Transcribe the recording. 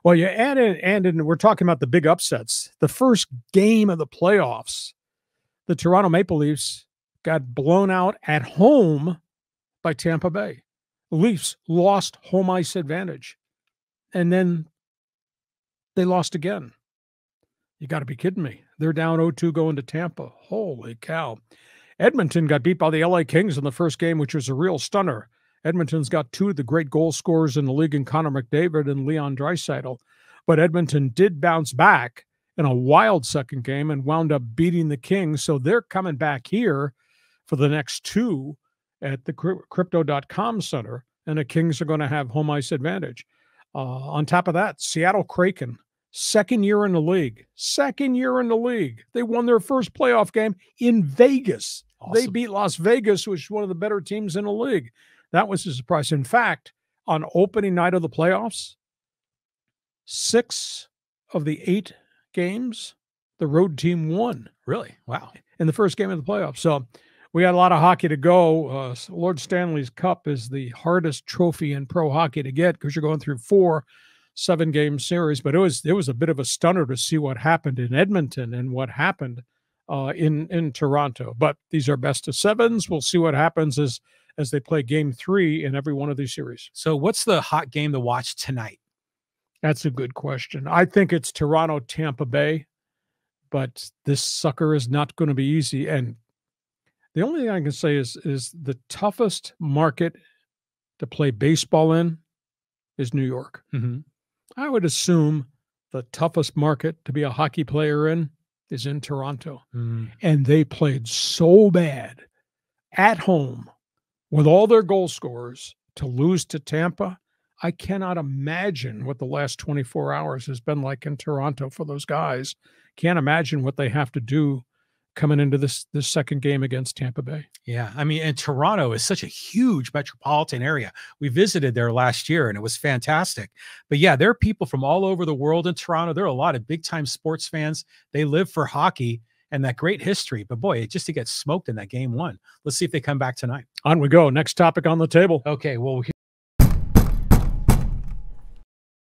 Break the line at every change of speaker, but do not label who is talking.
Well, you add in, and we're talking about the big upsets. The first game of the playoffs, the Toronto Maple Leafs got blown out at home by Tampa Bay. The Leafs lost home ice advantage, and then they lost again. You got to be kidding me. They're down 0-2 going to Tampa. Holy cow. Edmonton got beat by the LA Kings in the first game, which was a real stunner. Edmonton's got two of the great goal scorers in the league in Connor McDavid and Leon Draisaitl. But Edmonton did bounce back in a wild second game and wound up beating the Kings. So they're coming back here for the next two at the Crypto.com Center, and the Kings are going to have home ice advantage. On top of that, Seattle Kraken, second year in the league. They won their first playoff game in Vegas. Awesome. They beat Las Vegas, which is one of the better teams in the league. That was a surprise. In fact, on opening night of the playoffs, 6 of the 8 games, the road team won.
Really? Wow.
In the first game of the playoffs. So we got a lot of hockey to go. Lord Stanley's Cup is the hardest trophy in pro hockey to get because you're going through 4 7-game series. But it was a bit of a stunner to see what happened in Edmonton and what happened in Toronto. But these are best of 7s. We'll see what happens as they play game 3 in every one of these series.
So what's the hot game to watch tonight?
That's a good question. I think it's Toronto-Tampa Bay, but this sucker is not going to be easy. And the only thing I can say is the toughest market to play baseball in is New York.
Mm-hmm.
I would assume the toughest market to be a hockey player in is in Toronto.
Mm.
And they played so bad at home with all their goal scorers to lose to Tampa. I cannot imagine what the last 24 hours has been like in Toronto for those guys. Can't imagine what they have to do coming into this second game against Tampa Bay.
Yeah, I mean, and Toronto is such a huge metropolitan area. We visited there last year, and it was fantastic. But yeah, there are people from all over the world in Toronto. There are a lot of big-time sports fans. They live for hockey and that great history. But boy, just to get smoked in that game 1. Let's see if they come back tonight.
On we go. Next topic on the table.
Okay, well,